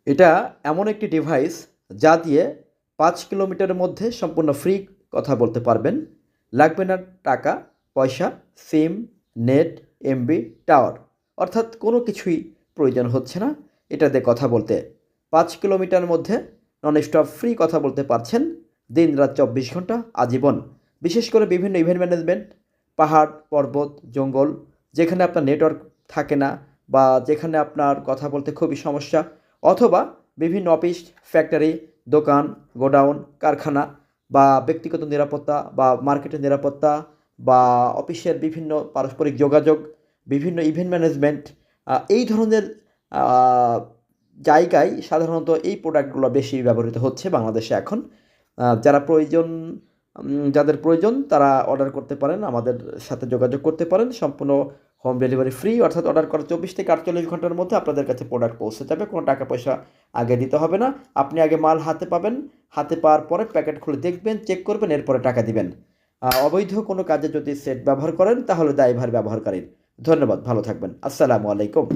এটা এমন একটি ডিভাইস যা দিয়ে 5 কিলোমিটারের মধ্যে সম্পূর্ণ ফ্রি কথা বলতে পারবেন। লাগবে না টাকা, পয়সা, সিম, নেট, এমবি, টাওয়ার, অর্থাৎ কোনো কিছুই প্রয়োজন হচ্ছে না এটা দিয়ে কথা বলতে। 5 কিলোমিটারের মধ্যে নন স্টপ ফ্রি কথা বলতে পারছেন, দিন রাত 24 ঘন্টা আজীবন। বিশেষ করে বিভিন্ন ইভেন্ট ম্যানেজমেন্ট, পাহাড়, পর্বত, জঙ্গল, যেখানে আপনার নেটওয়ার্ক থাকে না বা যেখানে আপনার কথা বলতে খুবই সমস্যা, অথবা বিভিন্ন অফিস, ফ্যাক্টরি, দোকান, গোডাউন, কারখানা বা ব্যক্তিগত নিরাপত্তা বা মার্কেটের নিরাপত্তা বা অফিসের বিভিন্ন পারস্পরিক যোগাযোগ, বিভিন্ন ইভেন্ট ম্যানেজমেন্ট, এই ধরনের আহ, জায়গায় সাধারণত এই প্রোডাক্টগুলো বেশি ব্যবহৃত হচ্ছে বাংলাদেশে এখন। যারা প্রয়োজন যাদের প্রয়োজন তারা অর্ডার করতে পারেন, আমাদের সাথে যোগাযোগ করতে পারেন। সম্পূর্ণ হোম ডেলিভারি ফ্রি, অর্থাৎ অর্ডার করার 24 থেকে 48 ঘন্টার মধ্যে আপনাদের কাছে প্রোডাক্ট পৌঁছে যাবে। কোনো টাকা পয়সা আগে দিতে হবে না। আপনি আগে মাল হাতে পাবেন, হাতে পাওয়ার পরে প্যাকেট খুলে দেখবেন, চেক করবেন, এরপরে টাকা দিবেন। অবৈধ কোনো কাজে যদি সেট ব্যবহার করেন তাহলে দায়ভার ব্যবহারকারীর। ধন্যবাদ, ভালো থাকবেন। আসসালামু আলাইকুম।